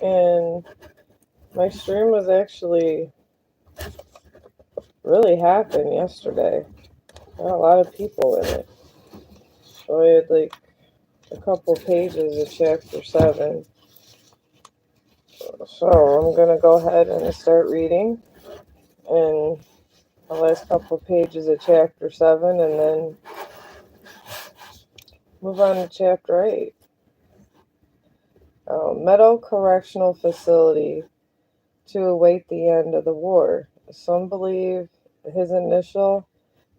and my stream was actually really happening yesterday. Got a lot of people in it. So I had like a couple pages of chapter 7. So I'm gonna go ahead and start reading and the last couple pages of chapter 7 and then move on to chapter 8. Meadow Correctional Facility to await the end of the war. Some believe his initial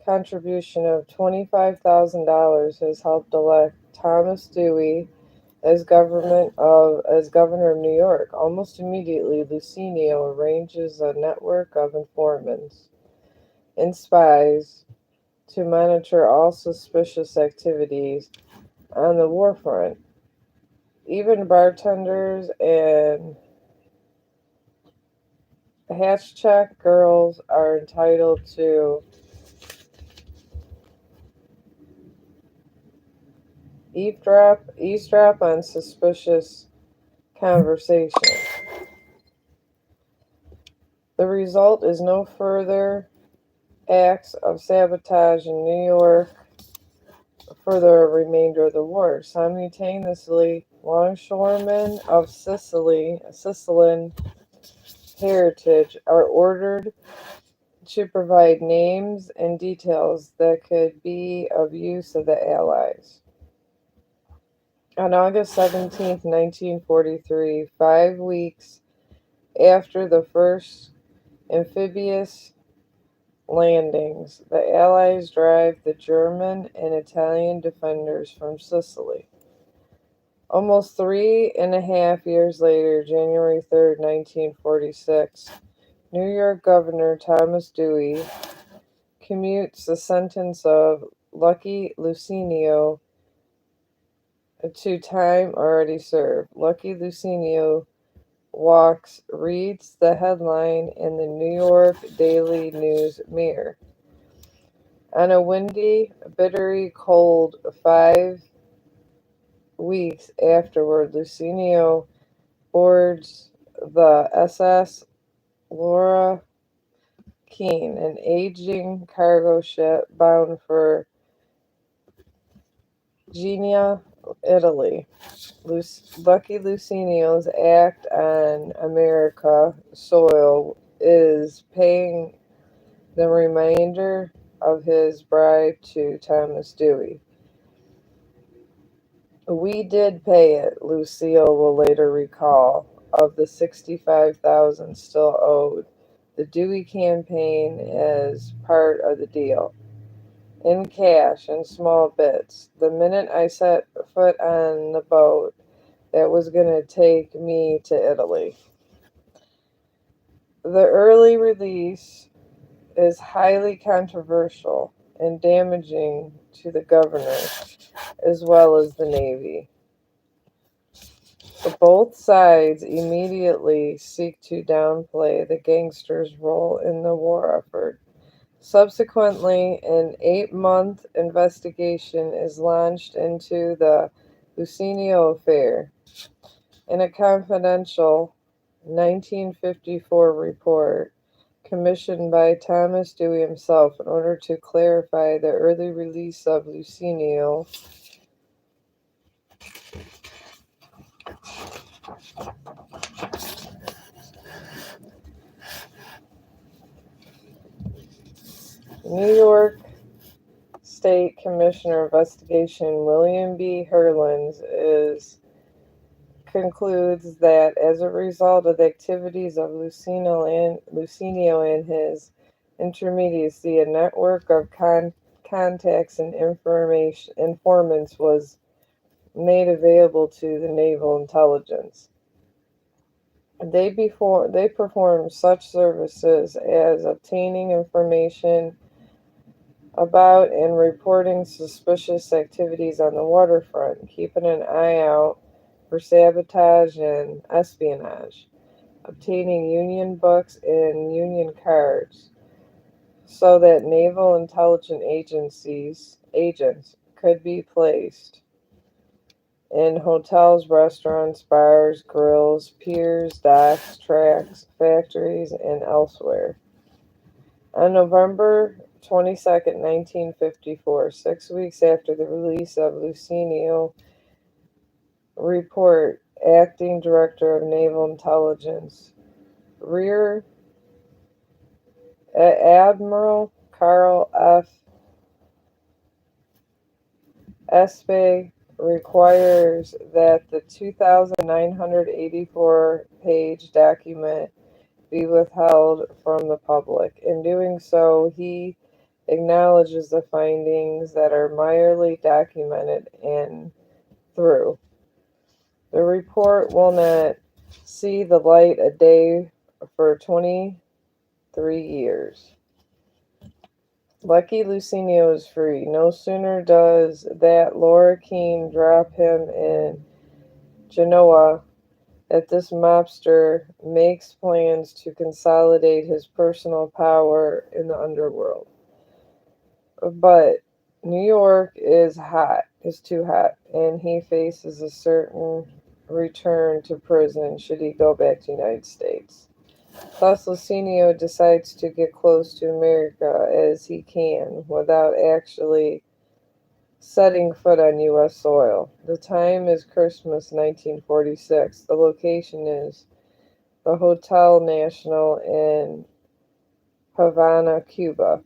contribution of $25,000 has helped elect Thomas Dewey as governor of New York. Almost immediately, Lucinio arranges a network of informants and spies to monitor all suspicious activities on the war front. Even bartenders and hatch check girls are entitled to eavesdrop on suspicious conversation. The result is no further acts of sabotage in New York for the remainder of the war. Simultaneously, longshoremen of Sicilian heritage are ordered to provide names and details that could be of use of the Allies. On August 17, 1943, 5 weeks after the first amphibious landings, the Allies drive the German and Italian defenders from Sicily. Almost 3.5 years later, January 3rd, 1946, New York Governor Thomas Dewey commutes the sentence of Lucky Lucinio to time already served. Lucky Lucinio reads the headline in the New York Daily News Mirror. On a windy, bitterly cold 5 weeks afterward, Lucinio boards the SS Laura Keene, an aging cargo ship bound for Genoa, Italy. Lucky Lucinio's act on America soil is paying the remainder of his bribe to Thomas Dewey. We did pay it, Lucille will later recall, of the $65,000 still owed. The Dewey campaign is part of the deal. In cash and small bits. The minute I set foot on the boat that was going to take me to Italy. The early release is highly controversial and damaging to the governor as well as the Navy. Both sides immediately seek to downplay the gangsters' role in the war effort. Subsequently, an 8-month investigation is launched into the Lucinio affair. In a confidential 1954 report commissioned by Thomas Dewey himself in order to clarify the early release of Lucinio, New York State Commissioner of Investigation William B. Hurlins concludes that as a result of the activities of Lucinio and his intermediacy, a network of contacts and informants was made available to the naval intelligence. They perform such services as obtaining information about and reporting suspicious activities on the waterfront, keeping an eye out for sabotage and espionage, obtaining Union books and Union cards so that naval intelligence agents could be placed in hotels, restaurants, bars, grills, piers, docks, tracks, factories, and elsewhere. On November 22nd, 1954, 6 weeks after the release of Lucenio Report, acting director of Naval Intelligence, Rear Admiral Carl F. Espy requires that the 2,984-page document be withheld from the public. In doing so, he acknowledges the findings that are merely documented and through. The report will not see the light of day for 23 years. Lucky Lucenio is free. No sooner does that Laura Keene drop him in Genoa that this mobster makes plans to consolidate his personal power in the underworld. But New York is too hot, and he faces a certain return to prison should he go back to the United States. Thus, Lucenio decides to get close to America as he can without actually setting foot on U.S. soil. The time is Christmas 1946. The location is the Hotel National in Havana, Cuba,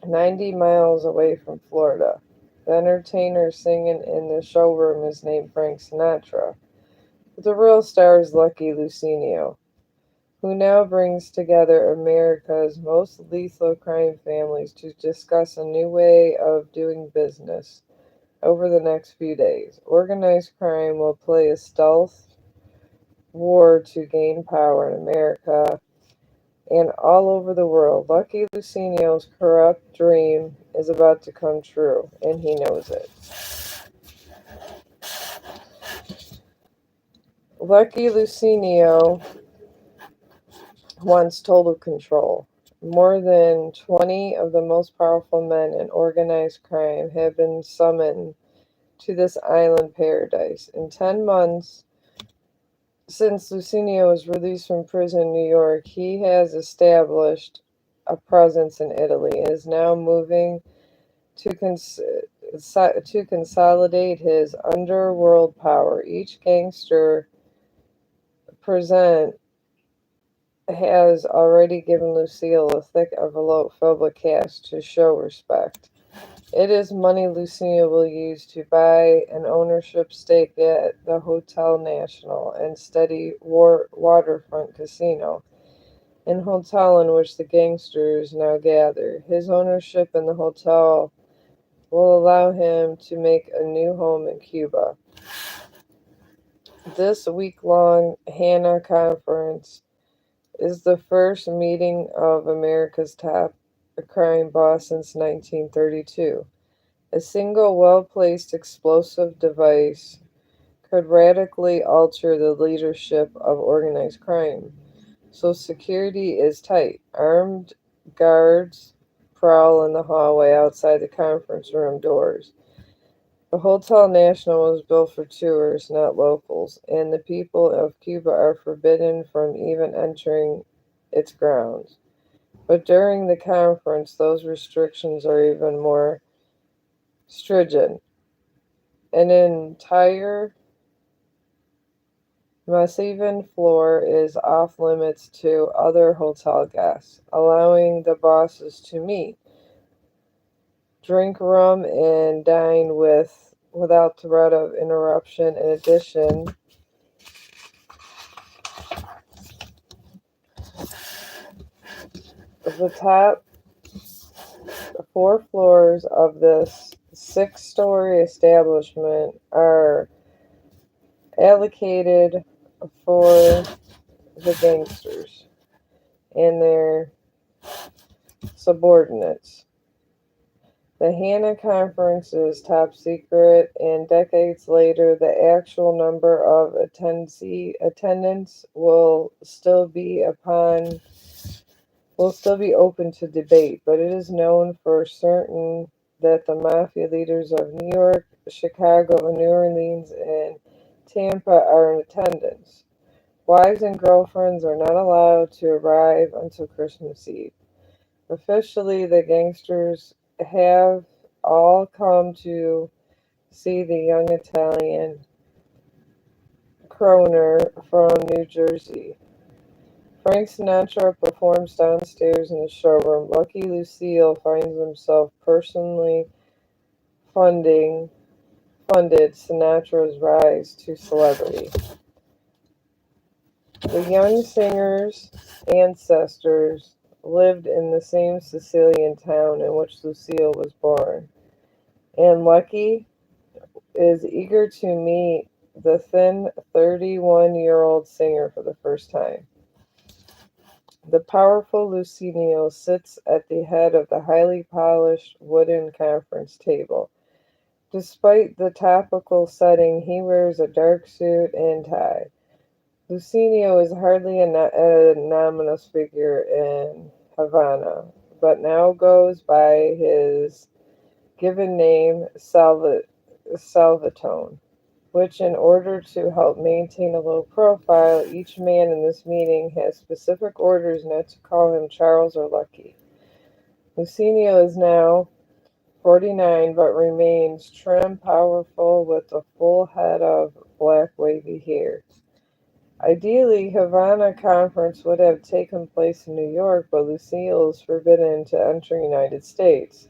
90 miles away from Florida. The entertainer singing in the showroom is named Frank Sinatra. But the real star is Lucky Lucenio, who now brings together America's most lethal crime families to discuss a new way of doing business over the next few days. Organized crime will play a stealth war to gain power in America and all over the world. Lucky Lucenio's corrupt dream is about to come true, and he knows it. Lucky Lucenio wants total control. More than 20 of the most powerful men in organized crime have been summoned to this island paradise. In 10 months since Lucenio was released from prison in New York, he has established a presence in Italy and is now moving to consolidate his underworld power. Each gangster present has already given Lucille a thick envelope filled with cash to show respect. It is money Lucille will use to buy an ownership stake at the Hotel National and steady waterfront casino and hotel in which the gangsters now gather. His ownership in the hotel will allow him to make a new home in Cuba. This week-long Hannah Conference is the first meeting of America's top crime boss since 1932. A single well-placed explosive device could radically alter the leadership of organized crime. So security is tight. Armed guards prowl in the hallway outside the conference room doors. The Hotel National was built for tourists, not locals, and the people of Cuba are forbidden from even entering its grounds. But during the conference, those restrictions are even more stringent. An entire Massive floor is off limits to other hotel guests, allowing the bosses to meet, drink rum, and dine without threat of interruption. In addition, the top 4 floors of this 6-story establishment are allocated for the gangsters and their subordinates. The Hannah Conference is top secret, and decades later, the actual number of attendants will still be open to debate. But it is known for certain that the mafia leaders of New York Chicago, New Orleans, and Tampa are in attendance. Wives and girlfriends are not allowed to arrive until Christmas Eve. Officially, the gangsters have all come to see the young Italian crooner from New Jersey. Frank Sinatra performs downstairs in the showroom. Lucky Lucille finds himself personally funding funded Sinatra's rise to celebrity. The young singer's ancestors lived in the same Sicilian town in which Lucille was born, and Lucky is eager to meet the thin 31-year-old singer for the first time. The powerful Lucinio sits at the head of the highly polished wooden conference table. Despite the topical setting, he wears a dark suit and tie. Lucinio is hardly an anonymous figure in Havana, but now goes by his given name Salvatone, which, in order to help maintain a low profile, each man in this meeting has specific orders not to call him Charles or Lucky. Lucinio is now 49, but remains trim, powerful, with a full head of black wavy hair. Ideally, Havana Conference would have taken place in New York, but Lucille is forbidden to enter the United States.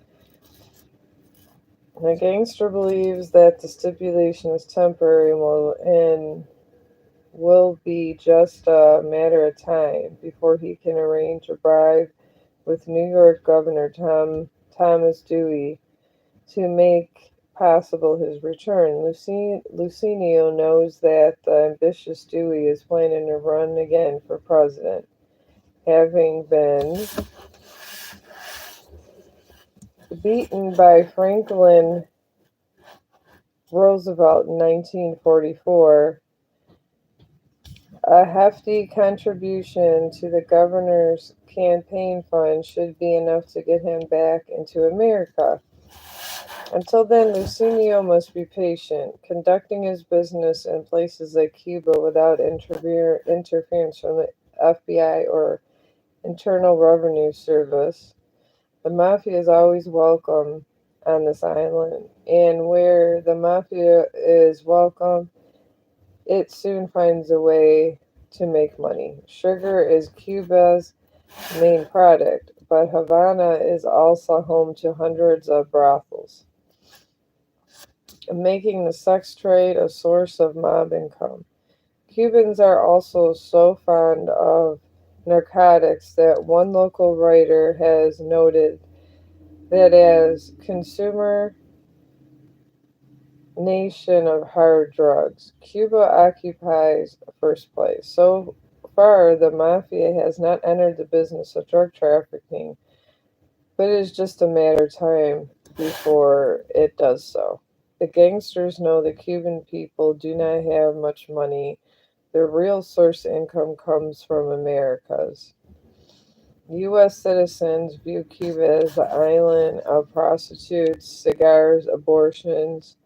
The gangster believes that the stipulation is temporary and will be just a matter of time before he can arrange a bribe with New York Governor Thomas Dewey to make possible his return. Lucinio knows that the ambitious Dewey is planning to run again for president, having been beaten by Franklin Roosevelt in 1944. A hefty contribution to the governor's campaign fund should be enough to get him back into America. Until then, Lucinio must be patient, conducting his business in places like Cuba without interference from the FBI or Internal Revenue Service. The mafia is always welcome on this island, and where the mafia is welcome, it soon finds a way to make money. Sugar is Cuba's main product, but Havana is also home to hundreds of brothels, making the sex trade a source of mob income. Cubans are also so fond of narcotics that one local writer has noted that as consumer nation of hard drugs, Cuba occupies first place. So far, the mafia has not entered the business of drug trafficking, but it is just a matter of time before it does so. The gangsters know the Cuban people do not have much money. Their real source of income comes from Americas. U.S. citizens view Cuba as the island of prostitutes, cigars, abortions,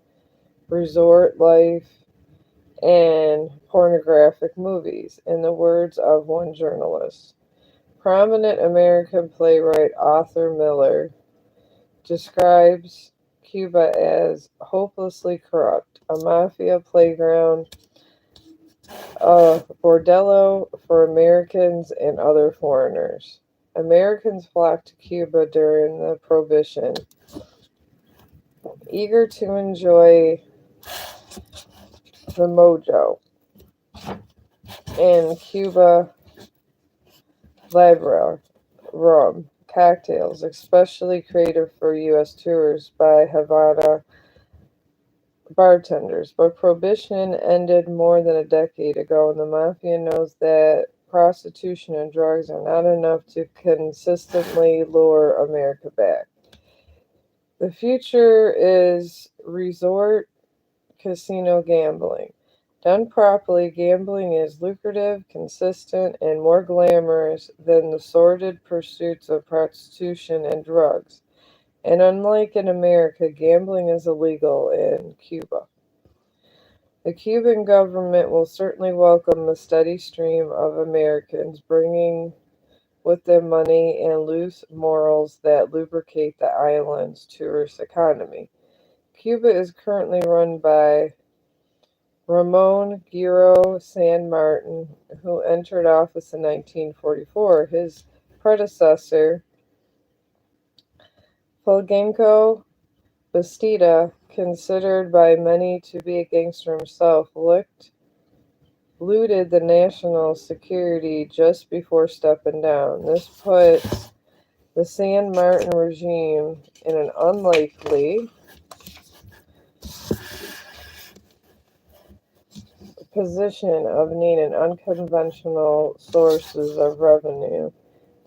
resort life, and pornographic movies, in the words of one journalist. Prominent American playwright Arthur Miller describes Cuba as hopelessly corrupt, a mafia playground, a bordello for Americans and other foreigners. Americans flocked to Cuba during the Prohibition, eager to enjoy the mojo and Cuba Libre rum cocktails, especially created for U.S. tours by Havana bartenders. But Prohibition ended more than a decade ago, and the mafia knows that prostitution and drugs are not enough to consistently lure America back. The future is resort casino gambling. Done properly, gambling is lucrative, consistent, and more glamorous than the sordid pursuits of prostitution and drugs. And unlike in America, gambling is illegal in Cuba. The Cuban government will certainly welcome the steady stream of Americans bringing with them money and loose morals that lubricate the island's tourist economy. Cuba is currently run by Ramon Guerrero San Martin, who entered office in 1944. His predecessor, Fulgencio Bastida, considered by many to be a gangster himself, looted the national security just before stepping down. This puts the San Martin regime in an unlikely position of needing unconventional sources of revenue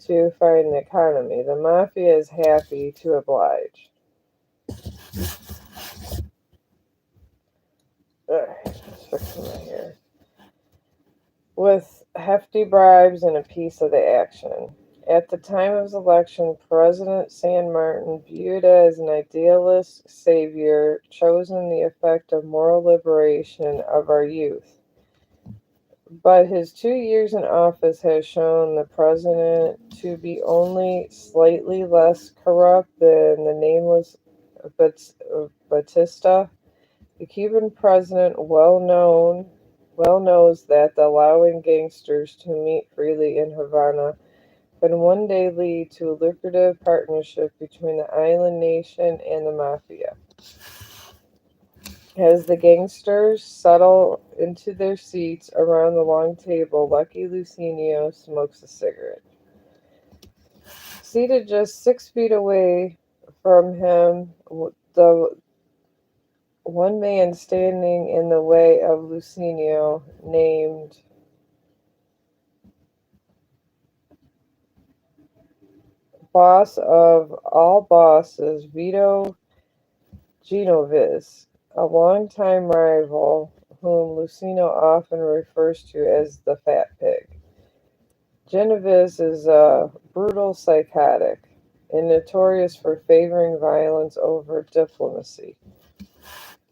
to fund the economy. The mafia is happy to oblige. Fixing my hair. With hefty bribes and a piece of the action. At the time of his election, President San Martin, viewed as an idealist savior, chosen the effect of moral liberation of our youth. But his 2 years in office has shown the president to be only slightly less corrupt than the nameless Batista. The Cuban president well knows that allowing gangsters to meet freely in Havana could one day lead to a lucrative partnership between the island nation and the mafia. As the gangsters settle into their seats around the long table, Lucky Lucinio smokes a cigarette. Seated just 6 feet away from him, the one man standing in the way of Lucinio, named boss of all bosses, Vito Genovese, a longtime rival whom Lucinio often refers to as the Fat Pig. Genovese is a brutal psychotic and notorious for favoring violence over diplomacy.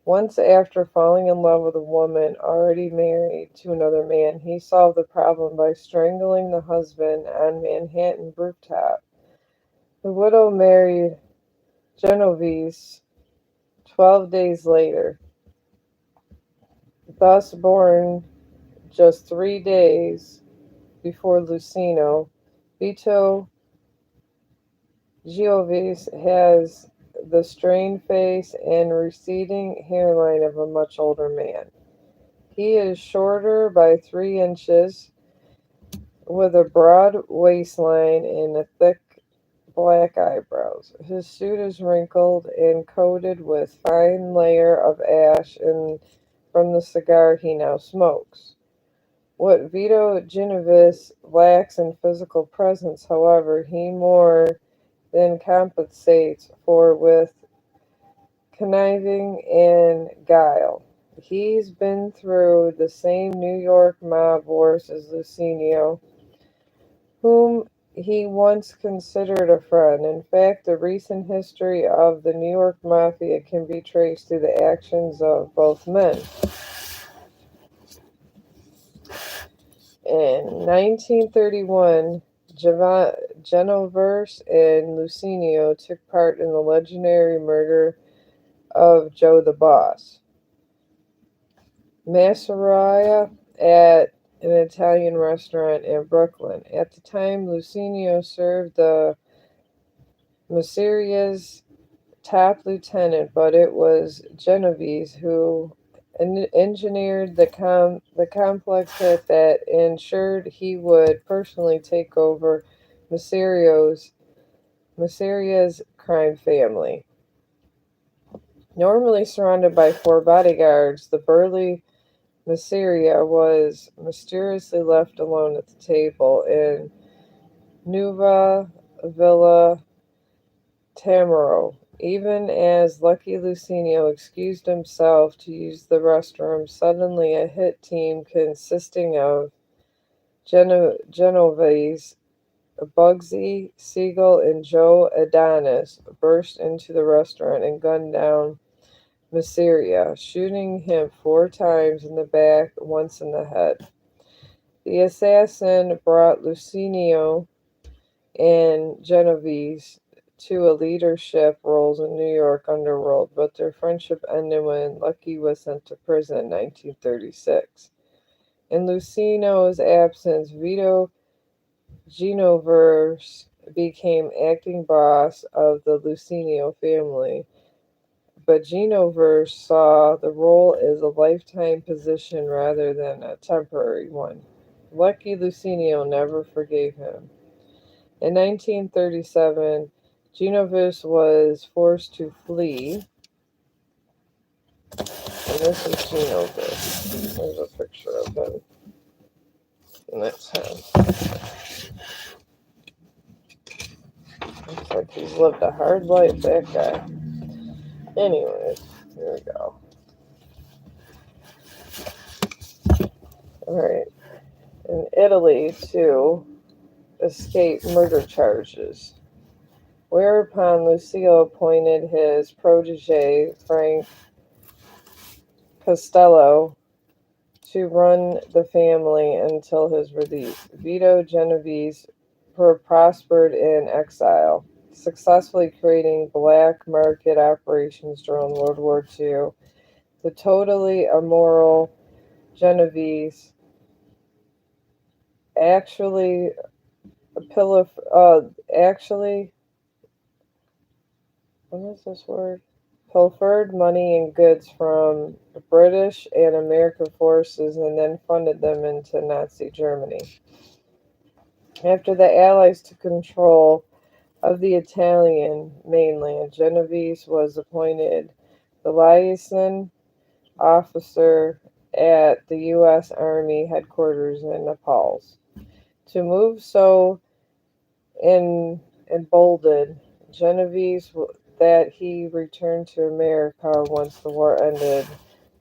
Once, after falling in love with a woman already married to another man, he solved the problem by strangling the husband on Manhattan rooftop. The widow married Genovese 12 days later, thus born just 3 days before Lucino. Vito Genovese has the strained face and receding hairline of a much older man. He is shorter by 3 inches, with a broad waistline and a thick black eyebrows. His suit is wrinkled and coated with fine layer of ash and from the cigar he now smokes. What Vito Genovese lacks in physical presence, however, he more than compensates for with conniving and guile. He's been through the same New York mob wars as Lucinio, whom he once considered a friend. In fact, the recent history of the New York Mafia can be traced to the actions of both men. In 1931, Genovese and Lucinio took part in the legendary murder of Joe the Boss Masseria at an Italian restaurant in Brooklyn. At the time, Lucinio served the Masseria's top lieutenant, but it was Genovese who engineered the complex hit that ensured he would personally take over Masseria's crime family. Normally surrounded by 4 bodyguards, the burly Masseria was mysteriously left alone at the table in Nuova Villa Tamaro. Even as Lucky Lucinio excused himself to use the restroom, suddenly a hit team consisting of Genovese Bugsy Siegel and Joe Adonis burst into the restaurant and gunned down Masseria, shooting him 4 times in the back, once in the head. The assassin brought Lucinio and Genovese to a leadership roles in New York underworld, but their friendship ended when Lucky was sent to prison in 1936. In Lucinio's absence, Vito Genovese became acting boss of the Lucinio family, but Genovese saw the role as a lifetime position rather than a temporary one. Lucky Lucinio never forgave him. In 1937, Genovese was forced to flee, and this is Genovese. There's a picture of him, and that's him. Looks like he's lived a hard life, that guy. Anyways, here we go. Alright. In Italy, to escape murder charges. Whereupon Lucio appointed his protege, Frank Costello, to run the family until his release. Vito Genovese prospered in exile, successfully creating black market operations during World War II. The totally immoral Genovese actually what is this word? Pilfered money and goods from British and American forces and then funded them into Nazi Germany. After the Allies took control of the Italian mainland, Genovese was appointed the liaison officer at the U.S. Army headquarters in Naples. To move so emboldened Genovese that he returned to America once the war ended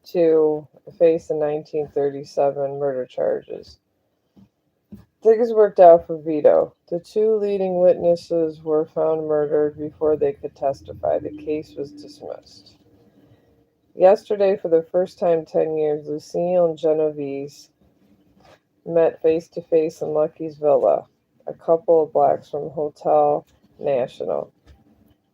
to face the 1937 murder charges. Things worked out for Vito. The 2 leading witnesses were found murdered before they could testify. The case was dismissed. Yesterday, for the first time in 10 years, Lucille and Genovese met face to face in Lucky's villa, a couple of blocks from Hotel National.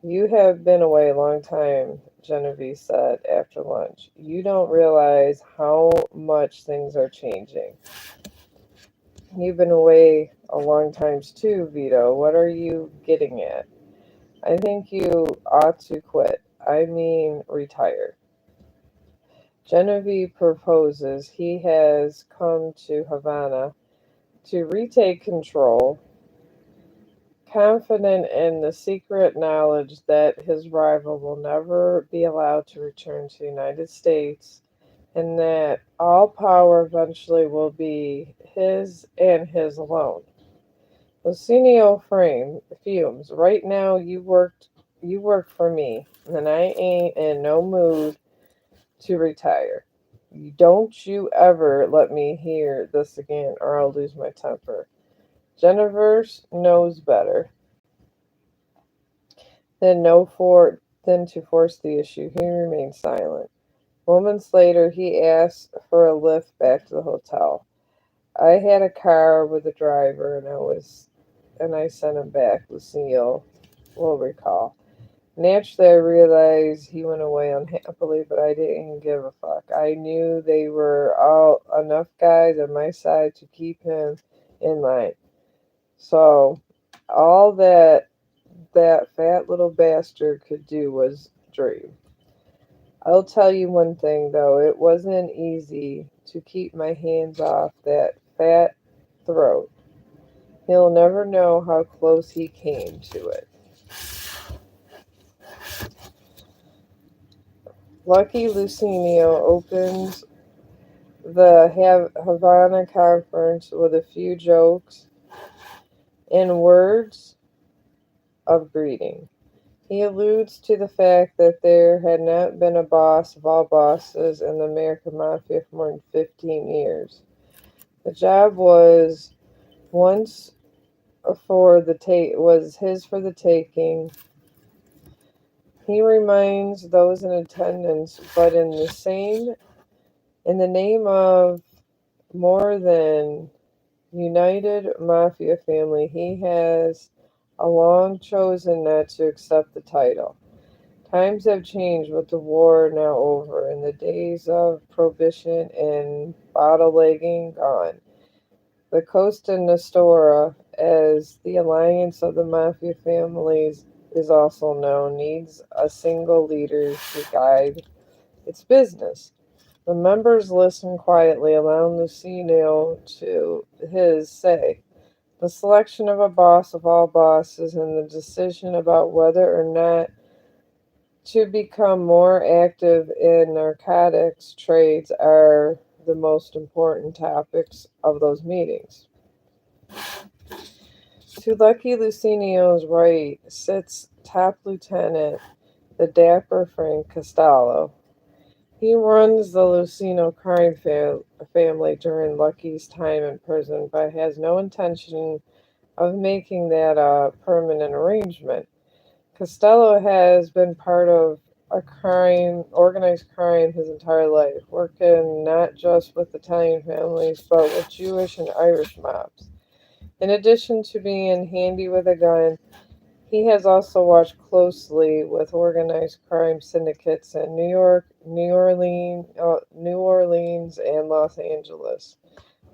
You have been away a long time, Genovese said after lunch. You don't realize how much things are changing. You've been away a long time too, Vito. What are you getting at? I think you ought to quit. I mean, retire. Genovese proposes he has come to Havana to retake control, confident in the secret knowledge that his rival will never be allowed to return to the United States and that all power eventually will be his and his alone. Lucinio fumes. Right now you work for me, and I ain't in no mood to retire. Don't you ever let me hear this again, or I'll lose my temper. Genovese knows better than to force the issue. He remained silent. Moments later, he asked for a lift back to the hotel. I had a car with a driver, and I sent him back. Lucille will recall. Naturally, I realized he went away unhappily, but I didn't give a fuck. I knew they were all enough guys on my side to keep him in line. So, all that fat little bastard could do was dream. I'll tell you one thing, though. It wasn't easy to keep my hands off that fat throat. He'll never know how close he came to it. Lucky Lucinio opens the Havana conference with a few jokes and words of greeting. He alludes to the fact that there had not been a boss of all bosses in the American Mafia for more than 15 years. The job was once was his for the taking. He reminds those in attendance, but in the name of more than united mafia family, he has long chosen not to accept the title. Times have changed with the war now over and the days of prohibition and bottlenegging gone. The Costa Nostra, as the alliance of the mafia families is also known, needs a single leader to guide its business. The members listen quietly, allowing Luciano to his say. The selection of a boss of all bosses and the decision about whether or not to become more active in narcotics trades are the most important topics of those meetings. To Lucky Luciano's right sits Top Lieutenant, the dapper Frank Costello. He runs the Lucino crime family during Lucky's time in prison, but has no intention of making that a permanent arrangement. Costello has been part of organized crime his entire life, working not just with Italian families, but with Jewish and Irish mobs. In addition to being handy with a gun, he has also watched closely with organized crime syndicates in New York, New Orleans, and Los Angeles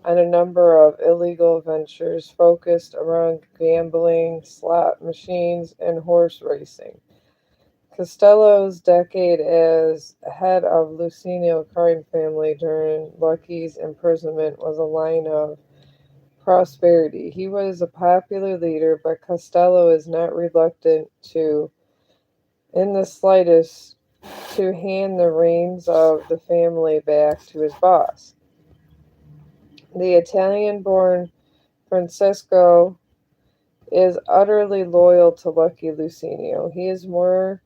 on a number of illegal ventures focused around gambling, slot machines, and horse racing. Costello's decade as head of Lucino crime family during Lucky's imprisonment was a line of prosperity. He was a popular leader, but Costello is not reluctant to, in the slightest, to hand the reins of the family back to his boss. The Italian born Francesco is utterly loyal to Lucky Luciano. He is more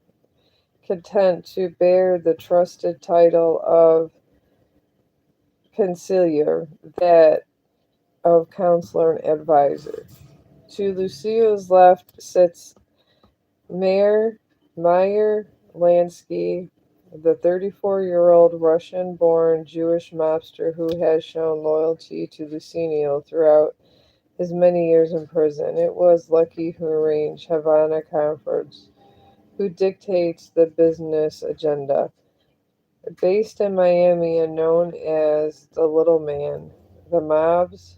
content to bear the trusted title of consigliere, that of counselor and advisor. To Lucio's left sits Meyer Lansky, the 34-year-old Russian-born Jewish mobster who has shown loyalty to Luciano throughout his many years in prison. It was Lucky who arranged Havana conference, who dictates the business agenda. Based in Miami and known as the Little Man, the mob's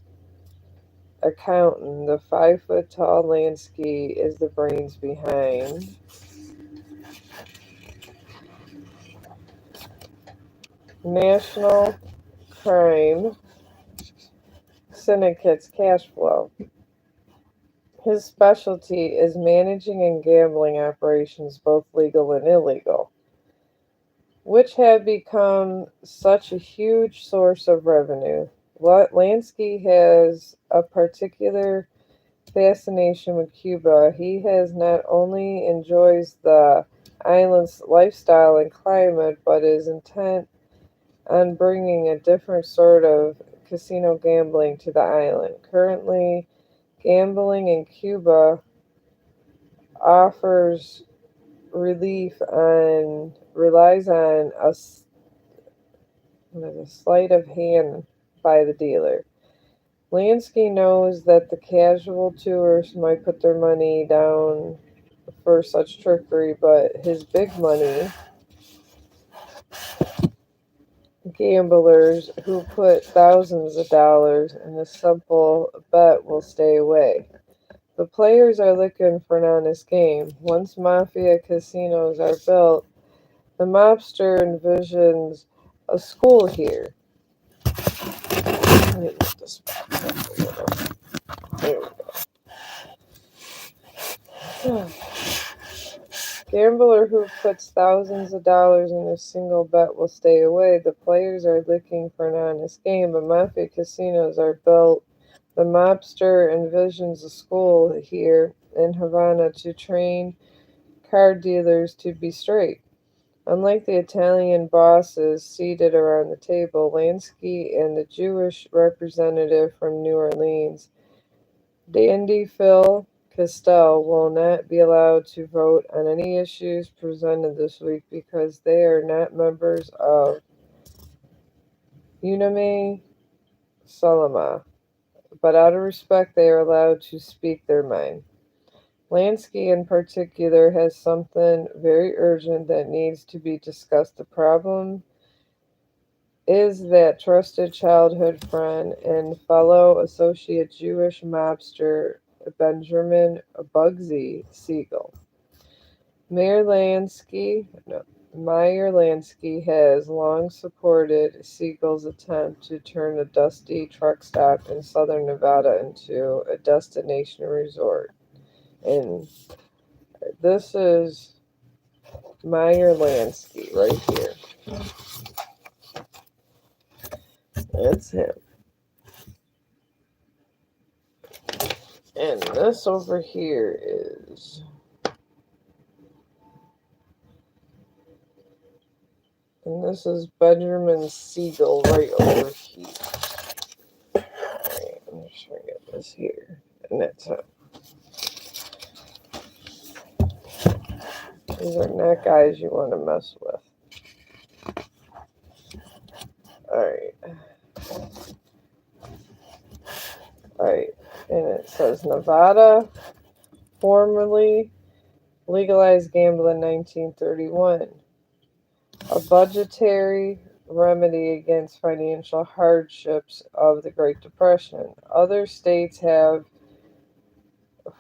accountant, the 5 foot tall Lansky, is the brains behind National Crime Syndicate's cash flow. His specialty is managing and gambling operations, both legal and illegal, which have become such a huge source of revenue. Lansky has a particular fascination with Cuba. He has not only enjoys the island's lifestyle and climate, but is intent on bringing a different sort of casino gambling to the island. Currently, gambling in Cuba offers relies on a sleight of hand by the dealer. Lansky knows that the casual tourist might put their money down for such trickery, but his big money gamblers who put thousands of dollars in a simple bet will stay away. The players are looking for an honest game. Once mafia casinos are built, the mobster envisions a school here. Let me move this back up a little. There we go. Gambler who puts thousands of dollars in a single bet will stay away. The players are looking for an honest game, but mafia casinos are built. The mobster envisions a school here in Havana to train card dealers to be straight. Unlike the Italian bosses seated around the table, Lansky and the Jewish representative from New Orleans Dandy Phil Castell will not be allowed to vote on any issues presented this week because they are not members of Unime Salama, but out of respect they are allowed to speak their mind. Lansky, in particular, has something very urgent that needs to be discussed. The problem is that trusted childhood friend and fellow associate Jewish mobster Benjamin Bugsy Siegel. Mayor Lansky, no, Meyer Lansky has long supported Siegel's attempt to turn a dusty truck stop in southern Nevada into a destination resort. And this is Meyer Lansky right here. That's him. And this over here is Benjamin Siegel right over here. Alright, I'm just gonna get this here. And that's him. These are not guys you want to mess with. Alright. Alright. And it says Nevada formerly legalized gambling in 1931. A budgetary remedy against financial hardships of the Great Depression. Other states have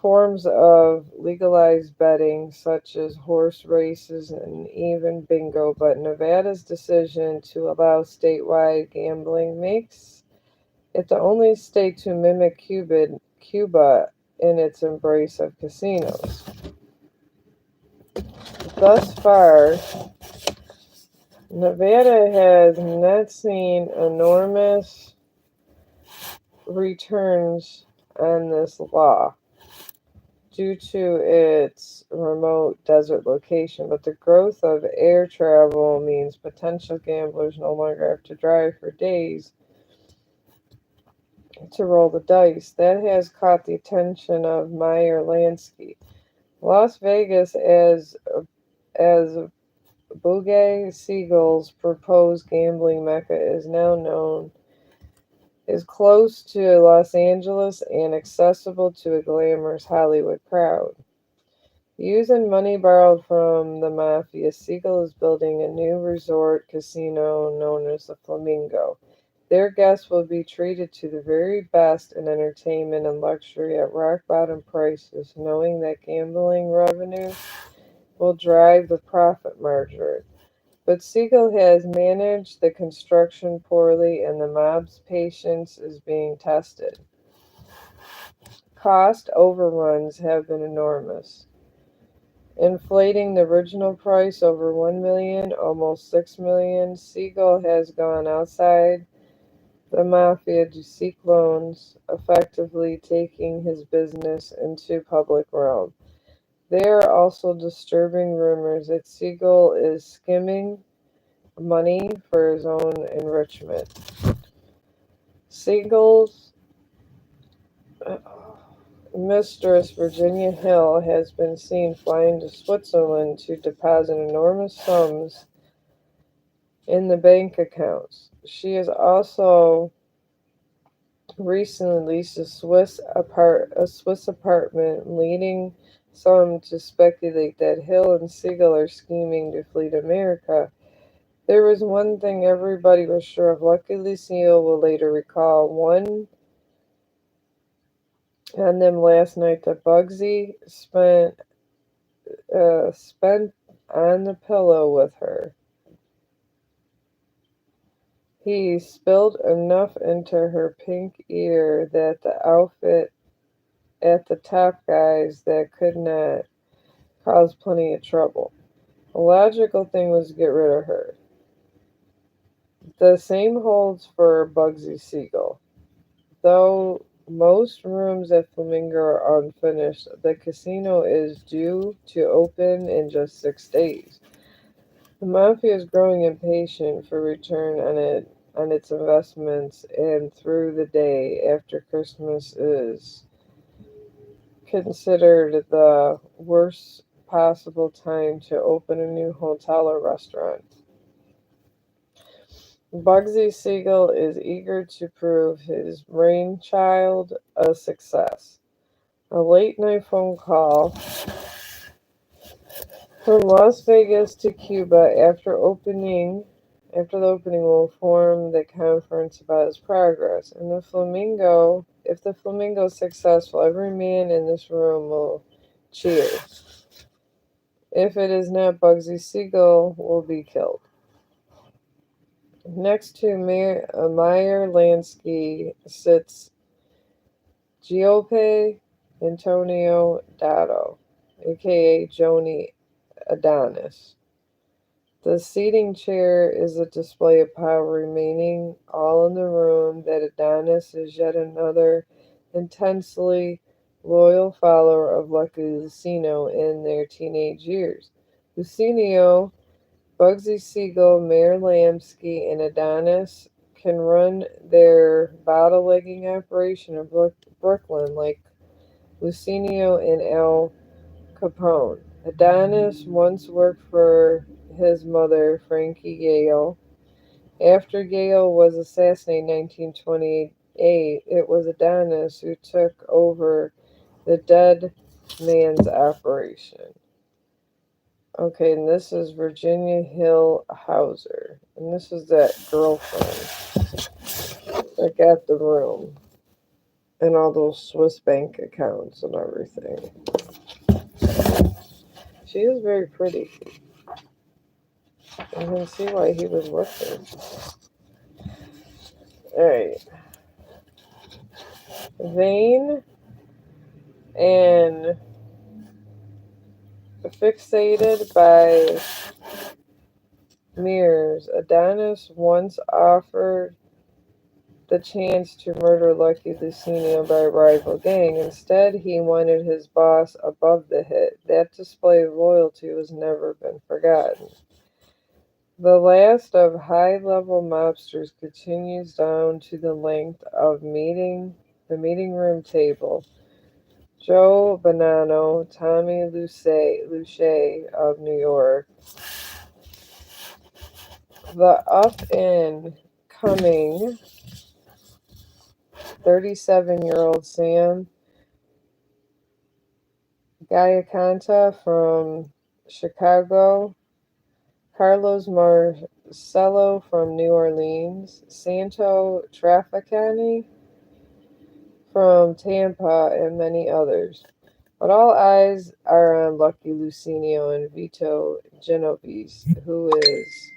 forms of legalized betting, such as horse races and even bingo, but Nevada's decision to allow statewide gambling makes it the only state to mimic Cuba in its embrace of casinos. Thus far, Nevada has not seen enormous returns on this law due to its remote desert location, but the growth of air travel means potential gamblers no longer have to drive for days to roll the dice. That has caught the attention of Meyer Lansky. Las Vegas, as Bugay Siegel's proposed gambling mecca is now known, is close to Los Angeles and accessible to a glamorous Hollywood crowd. Using money borrowed from the mafia, Siegel is building a new resort casino known as the Flamingo. Their guests will be treated to the very best in entertainment and luxury at rock-bottom prices, knowing that gambling revenue will drive the profit margin. But Siegel has managed the construction poorly, and the mob's patience is being tested. Cost overruns have been enormous, inflating the original price over $1 million, almost $6 million. Siegel has gone outside the mafia to seek loans, effectively taking his business into public realm. There are also disturbing rumors that Siegel is skimming money for his own enrichment. Siegel's mistress, Virginia Hill, has been seen flying to Switzerland to deposit enormous sums in the bank accounts. She has also recently leased a Swiss apartment, leading some to speculate that Hill and Siegel are scheming to flee to America. There was one thing everybody was sure of. Luckily, Siegel will later recall one on them last night that Bugsy spent on the pillow with her. He spilled enough into her pink ear that the outfit at the top guys that could not cause plenty of trouble. The logical thing was to get rid of her. The same holds for Bugsy Siegel. Though most rooms at Flamingo are unfinished, the casino is due to open in just 6 days. The mafia is growing impatient for return on its investments, and through the day after Christmas is considered the worst possible time to open a new hotel or restaurant. Bugsy Siegel is eager to prove his brainchild a success. A late night phone call from Las Vegas to Cuba after the opening will inform the conference about its progress. And if the Flamingo is successful, every man in this room will cheer. If it is not, Bugsy Siegel will be killed. Next to Meyer Lansky sits Giope Antonio Dado, aka Joni Adonis. The seating chair is a display of power, remaining all in the room that Adonis is yet another intensely loyal follower of Lucky Lucino in their teenage years. Lucinio, Bugsy Siegel, Mayor Lamsky, and Adonis can run their bottle-legging operation in Brooklyn like Lucinio and Al Capone. Adonis once worked for his mother, Frankie Gale. After Gale was assassinated in 1928, it was Adonis who took over the dead man's operation. Okay, and this is Virginia Hill Hauser. And this is that girlfriend that got the room and all those Swiss bank accounts and everything. She is very pretty. I can see why he was with her. Alright. Vain and fixated by mirrors, Adonis once offered the chance to murder Lucky Lucinio by a rival gang. Instead, he wanted his boss above the hit. That display of loyalty has never been forgotten. The last of high-level mobsters continues down to the length of the meeting room table. Joe Bonanno, Tommy Luce of New York, the up-and-coming 37-year-old Sam Giaconta from Chicago, Carlos Marcello from New Orleans, Santo Trafficani from Tampa, and many others. But all eyes are on Lucky Lucinio and Vito Genovese, who is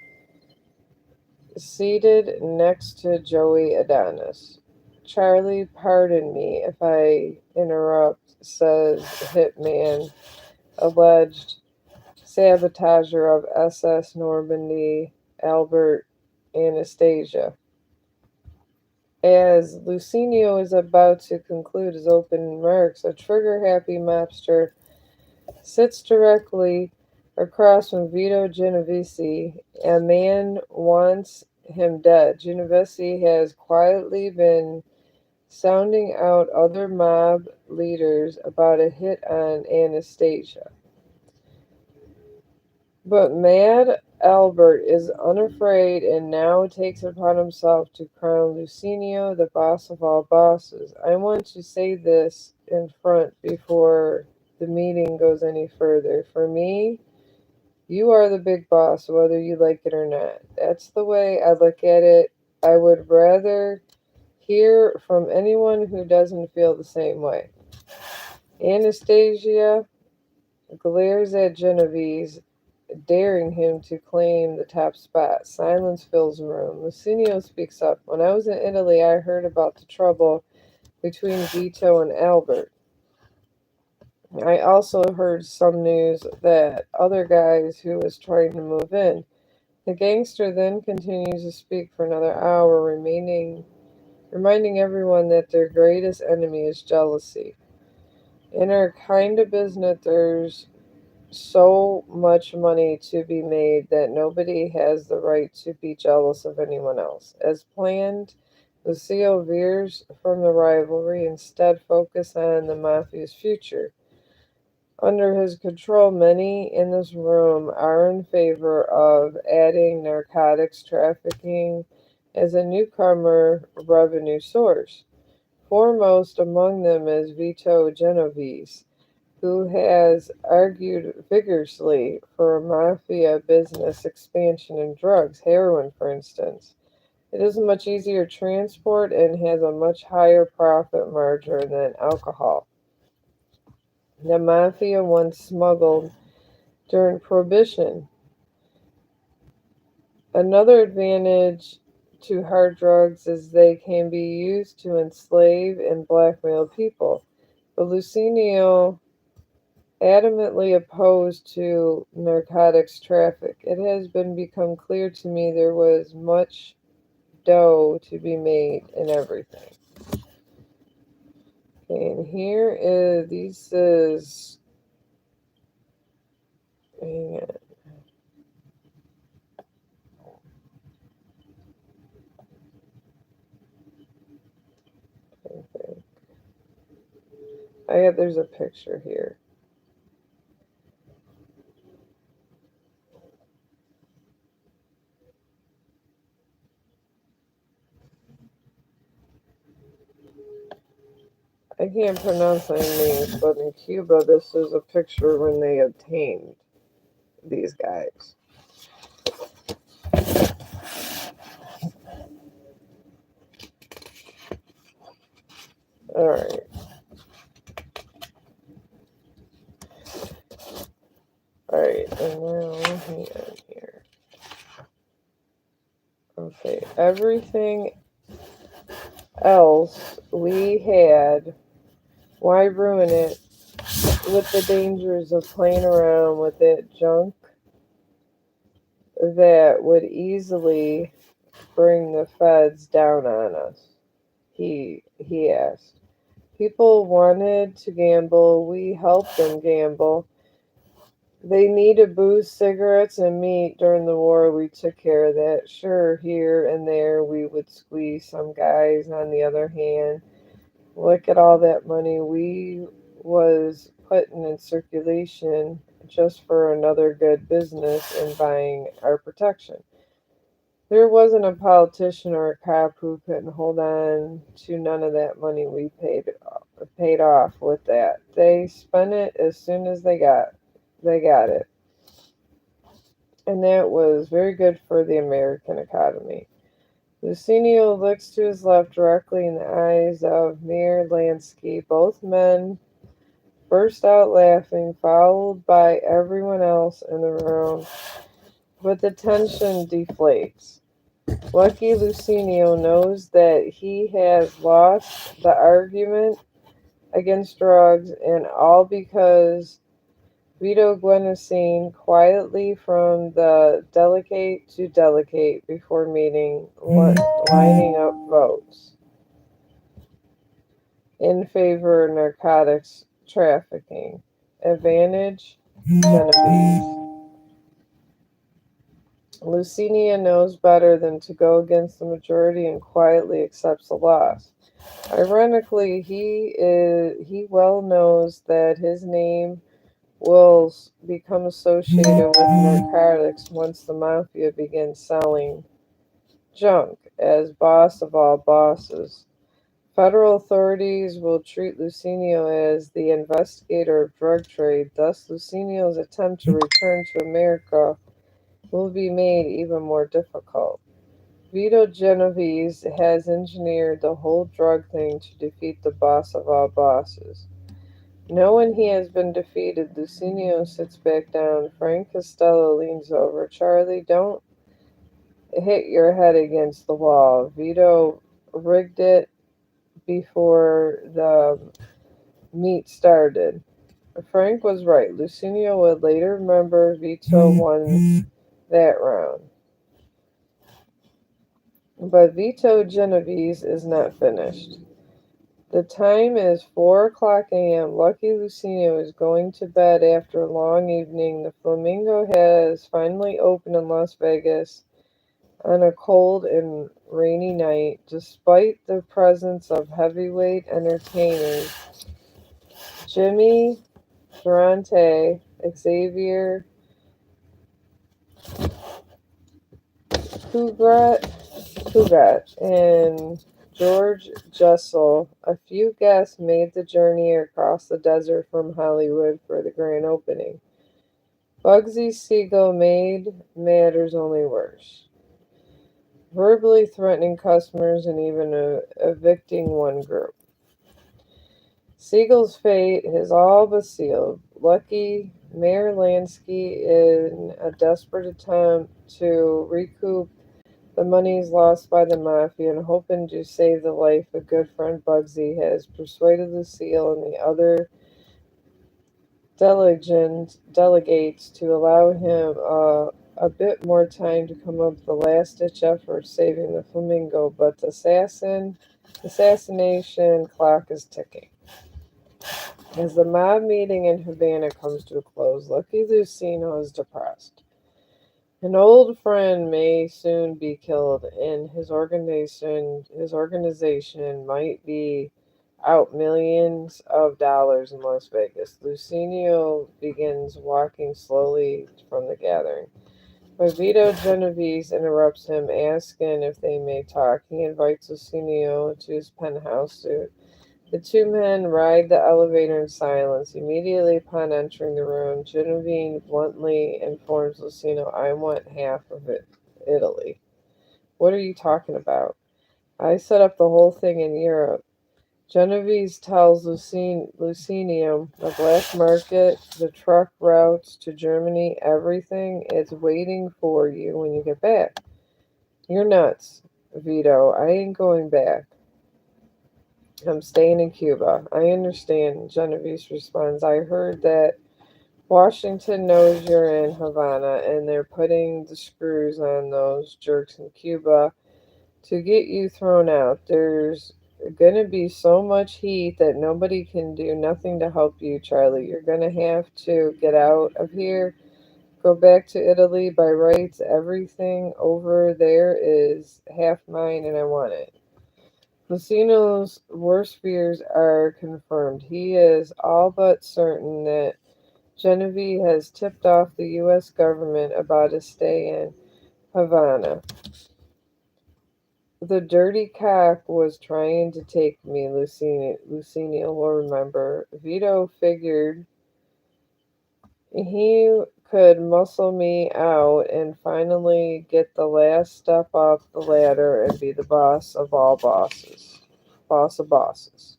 seated next to Joey Adonis. Charlie, pardon me if I interrupt, says Hitman, alleged sabotager of SS Normandy, Albert Anastasia. As Lucinio is about to conclude his opening remarks, a trigger-happy mobster sits directly across from Vito Genovese. A man wants him dead. Genovese has quietly been sounding out other mob leaders about a hit on Anastasia. But Mad Albert is unafraid and now takes it upon himself to crown Lucinio the boss of all bosses. I want to say this in front before the meeting goes any further. For me, you are the big boss, whether you like it or not. That's the way I look at it. I would rather hear from anyone who doesn't feel the same way. Anastasia glares at Genovese, daring him to claim the top spot. Silence fills the room. Lucinio speaks up. When I was in Italy, I heard about the trouble between Vito and Albert. I also heard some news that other guys who was trying to move in. The gangster then continues to speak for another hour, reminding everyone that their greatest enemy is jealousy. In our kind of business, there's so much money to be made that nobody has the right to be jealous of anyone else. As planned, Lucio veers from the rivalry, instead focus on the mafia's future. Under his control, many in this room are in favor of adding narcotics trafficking as a newcomer revenue source. Foremost among them is Vito Genovese, who has argued vigorously for mafia business expansion in drugs, heroin, for instance. It is a much easier transport and has a much higher profit margin than alcohol. The mafia once smuggled during Prohibition. Another advantage to hard drugs is they can be used to enslave and blackmail people. But Lucinio adamantly opposed to narcotics traffic. It has been become clear to me there was much dough to be made in everything. Okay, and here is hang on. Okay. There's a picture here. I can't pronounce any names, but in Cuba, this is a picture when they obtained these guys. Alright. Alright, and now, hang on here. Okay, everything else we had, why ruin it with the dangers of playing around with it junk that would easily bring the feds down on us? He asked. People wanted to gamble, we helped them gamble. They needed booze, cigarettes, and meat during the war. We took care of that. Sure, here and there we would squeeze some guys. On the other hand, look at all that money we was putting in circulation just for another good business and buying our protection. There wasn't a politician or a cop who couldn't hold on to none of that money we paid off with that. They spent it as soon as they got it. And that was very good for the American economy. Lucinio looks to his left directly in the eyes of Mayor Lansky. Both men burst out laughing, followed by everyone else in the room. But the tension deflates. Lucky Lucinio knows that he has lost the argument against drugs, and all because Vito Guenasine quietly from the delegate to delegate before meeting, lining up votes in favor of narcotics trafficking. Advantage Genovese. Lucinia knows better than to go against the majority and quietly accepts the loss. Ironically, he well knows that his name will become associated with narcotics once the mafia begins selling junk as boss of all bosses. Federal authorities will treat Lucinio as the investigator of drug trade, thus Lucinio's attempt to return to America will be made even more difficult. Vito Genovese has engineered the whole drug thing to defeat the boss of all bosses. Knowing he has been defeated, Lucinio sits back down. Frank Costello leans over. Charlie, don't hit your head against the wall. Vito rigged it before the meet started. Frank was right. Lucinio would later remember Vito won that round. But Vito Genovese is not finished. The time is 4:00 a.m. Lucky Lucinio is going to bed after a long evening. The Flamingo has finally opened in Las Vegas. on a cold and rainy night, despite the presence of heavyweight entertainers Jimmy Durante, Xavier Cugat, and George Jessel. A few guests made the journey across the desert from Hollywood for the grand opening. Bugsy Siegel made matters only worse, verbally threatening customers and even evicting one group. Siegel's fate is all but sealed. Lucky Mayor Lansky, in a desperate attempt to recoup the monies lost by the mafia and hoping to save the life of good friend Bugsy, has persuaded Lucille and the other delegates to allow him a bit more time to come up with the last-ditch effort saving the flamingo, but the assassination clock is ticking. As the mob meeting in Havana comes to a close, Lucky Lucino is depressed. An old friend may soon be killed, and his organization might be out millions of dollars in Las Vegas. Lucinio begins walking slowly from the gathering. But Vito Genovese interrupts him, asking if they may talk. He invites Lucinio to his penthouse suite. The two men ride the elevator in silence. Immediately upon entering the room, Genevieve bluntly informs Lucino, I want half of it, Italy. What are you talking about? I set up the whole thing in Europe. Genevieve tells Lucinio the black market, the truck routes to Germany, everything is waiting for you when you get back. You're nuts, Vito. I ain't going back. I'm staying in Cuba. I understand, Genevieve responds. I heard that Washington knows you're in Havana and they're putting the screws on those jerks in Cuba to get you thrown out. There's gonna be so much heat that nobody can do nothing to help you, Charlie. You're gonna have to get out of here, go back to Italy by rights. Everything over there is half mine and I want it. Lucino's worst fears are confirmed. He is all but certain that Genevieve has tipped off the U.S. government about his stay in Havana. The dirty cock was trying to take me, Lucinio will remember. Vito figured he could muscle me out and finally get the last step up the ladder and be the boss of all bosses. Boss of bosses.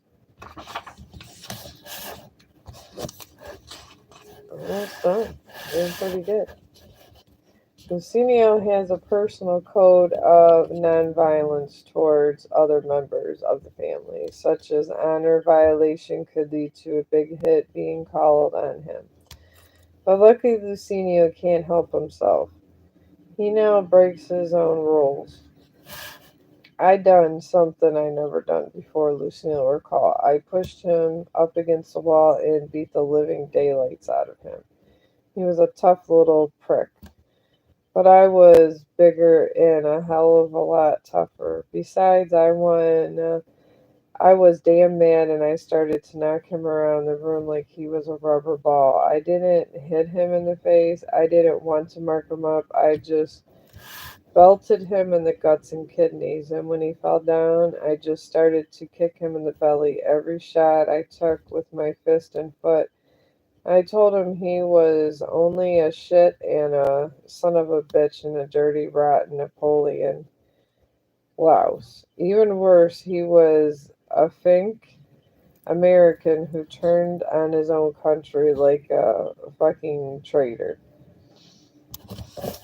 Almost done. Doing pretty good. Lucinio has a personal code of nonviolence towards other members of the family, such as honor violation could lead to a big hit being called on him. But luckily, Lucinio can't help himself. He now breaks his own rules. I done something I never done before, Lucinio recalled. I pushed him up against the wall and beat the living daylights out of him. He was a tough little prick. But I was bigger and a hell of a lot tougher. Besides, I was damn mad and I started to knock him around the room like he was a rubber ball. I didn't hit him in the face. I didn't want to mark him up. I just belted him in the guts and kidneys. And when he fell down, I just started to kick him in the belly. Every shot I took with my fist and foot, I told him he was only a shit and a son of a bitch and a dirty, rotten Napoleon louse. Even worse, he was a fink American who turned on his own country like a fucking traitor.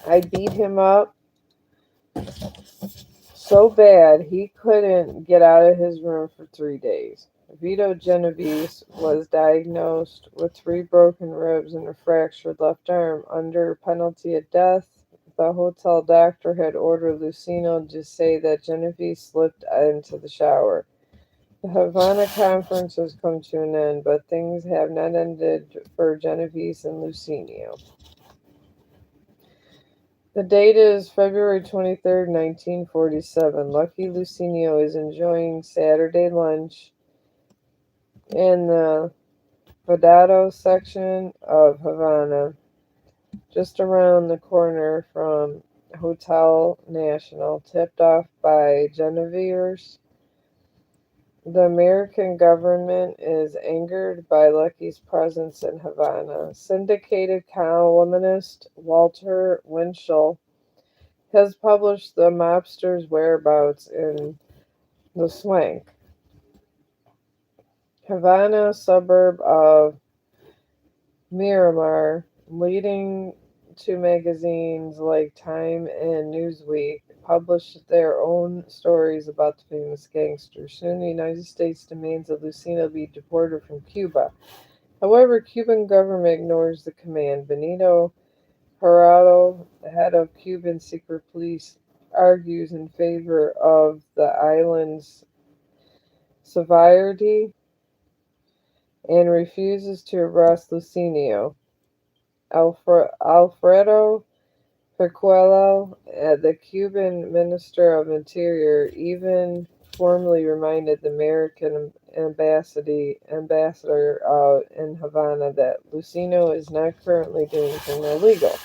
I beat him up so bad he couldn't get out of his room for 3 days. Vito Genovese was diagnosed with 3 broken ribs and a fractured left arm. Under penalty of death, the hotel doctor had ordered Lucino to say that Genovese slipped into the shower. The Havana conference has come to an end, but things have not ended for Genovese and Lucinio. The date is February 23rd, 1947. Lucky Lucinio is enjoying Saturday lunch in the Vedado section of Havana, just around the corner from Hotel National, tipped off by Genevieve's. The American government is angered by Lucky's presence in Havana. Syndicated columnist Walter Winchell has published the mobster's whereabouts in the Swank, Havana suburb of Miramar, leading to magazines like Time and Newsweek published their own stories about the famous gangster. Soon the United States demands that Lucino be deported from Cuba. However, Cuban government ignores the command. Benito Jurado, the head of Cuban secret police, argues in favor of the island's sovereignty and refuses to arrest Lucinio. Alfredo Pecuello, the Cuban Minister of Interior, even formally reminded the American ambassador in Havana that Lucino is not currently doing anything illegal.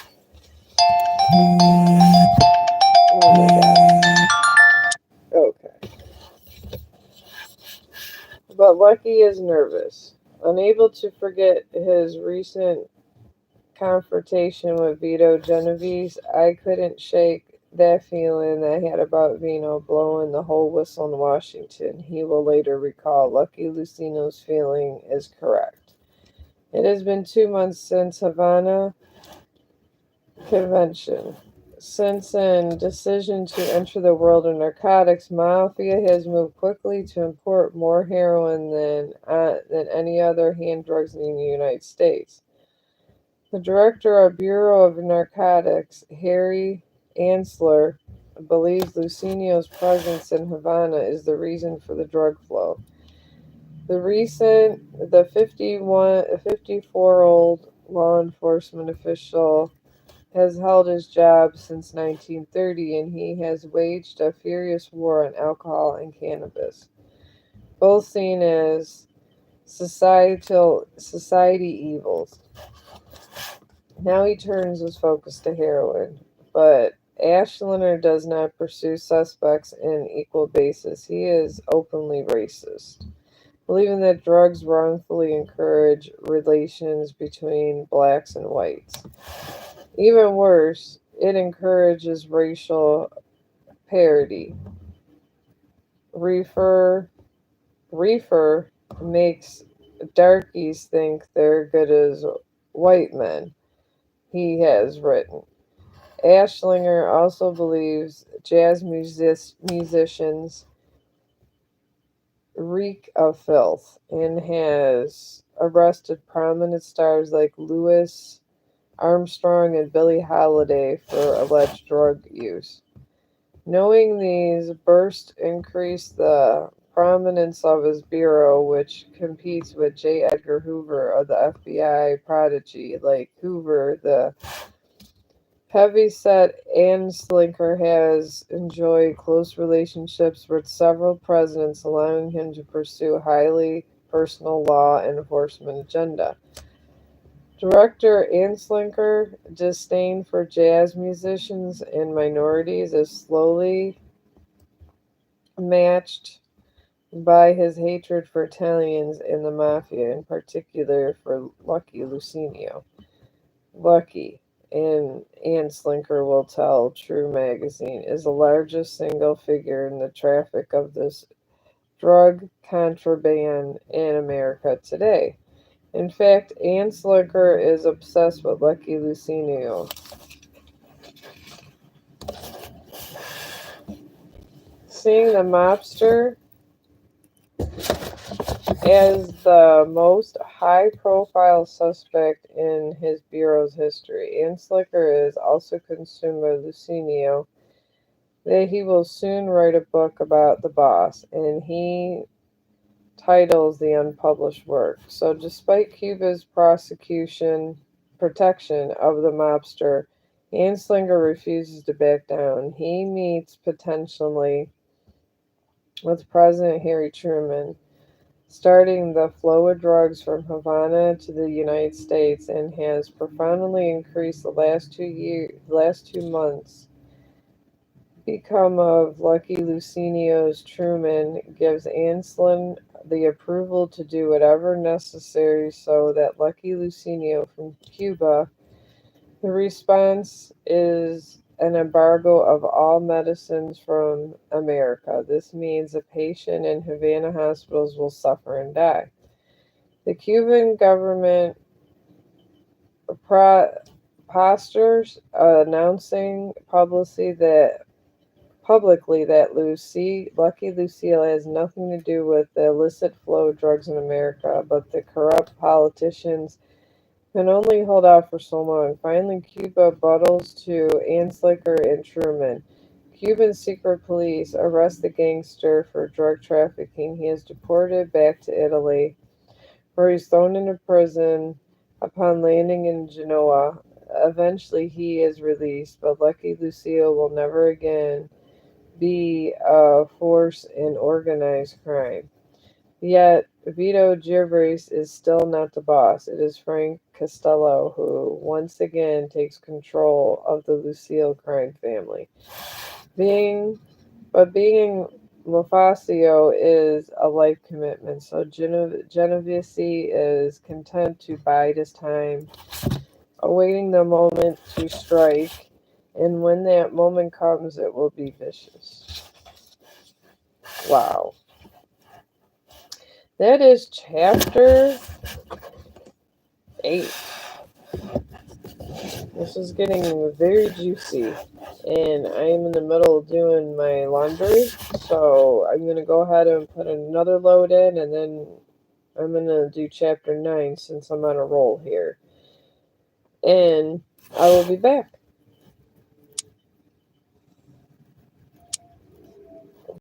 Oh my God. Okay. But Lucky is nervous. Unable to forget his recent confrontation with Vito Genovese, I couldn't shake that feeling I had about Vino blowing the whole whistle in Washington. He will later recall. Lucky Lucino's feeling is correct. It has been 2 months since Havana Convention. Since an decision to enter the world of narcotics, Mafia has moved quickly to import more heroin than any other hand drugs in the United States. The director of Bureau of Narcotics, Harry Ansler, believes Lucinio's presence in Havana is the reason for the drug flow. The 54-year-old law enforcement official has held his job since 1930, and he has waged a furious war on alcohol and cannabis, both seen as society evils. Now he turns his focus to heroin, but Ashlander does not pursue suspects in equal basis. He is openly racist, believing that drugs wrongfully encourage relations between blacks and whites. Even worse, it encourages racial parity. Reefer makes darkies think they're good as white men, he has written. Ashlinger also believes jazz musicians reek of filth and has arrested prominent stars like Louis Armstrong and Billie Holiday for alleged drug use. Knowing these bursts increase the prominence of his bureau, which competes with J. Edgar Hoover of the FBI prodigy. Like Hoover, the heavyset Anslinger has enjoyed close relationships with several presidents, allowing him to pursue a highly personal law enforcement agenda. Director Anslinger disdain for jazz musicians and minorities is slowly matched by his hatred for Italians and the Mafia, in particular for Lucky Lucinio. Lucky, and Anslinger will tell True Magazine, is the largest single figure in the traffic of this drug contraband in America today. In fact, Anslinger is obsessed with Lucky Lucinio. Seeing the mobster as the most high-profile suspect in his bureau's history, Anslinger is also consumed by Lucinio that he will soon write a book about the boss, and he titles the unpublished work. So, despite Cuba's protection of the mobster, Anslinger refuses to back down. He meets potentially with President Harry Truman, starting the flow of drugs from Havana to the United States, and has profoundly increased the last 2 months. Become of Lucky Luciano's Truman gives Anslin the approval to do whatever necessary so that Lucky Luciano from Cuba. The response is an embargo of all medicines from America. This means a patient in Havana hospitals will suffer and die. The Cuban government postures announcing publicly that Lucky Lucille has nothing to do with the illicit flow of drugs in America, but the corrupt politicians can only hold out for so long. Finally, Cuba buttles to Anslinger and Truman. Cuban secret police arrest the gangster for drug trafficking. He is deported back to Italy, where he's thrown into prison upon landing in Genoa. Eventually, he is released, but Lucky Lucille will never again be a force in organized crime. Yet, Vito Gervais is still not the boss. It is Frank Costello who once again takes control of the Lucille crime family. Being Mufascio is a life commitment, so Genovese is content to bide his time, awaiting the moment to strike, and when that moment comes, it will be vicious. Wow. That is chapter 8. This is getting very juicy, and I'm in the middle of doing my laundry, so I'm going to go ahead and put another load in, and then I'm going to do chapter 9 since I'm on a roll here. And I will be back.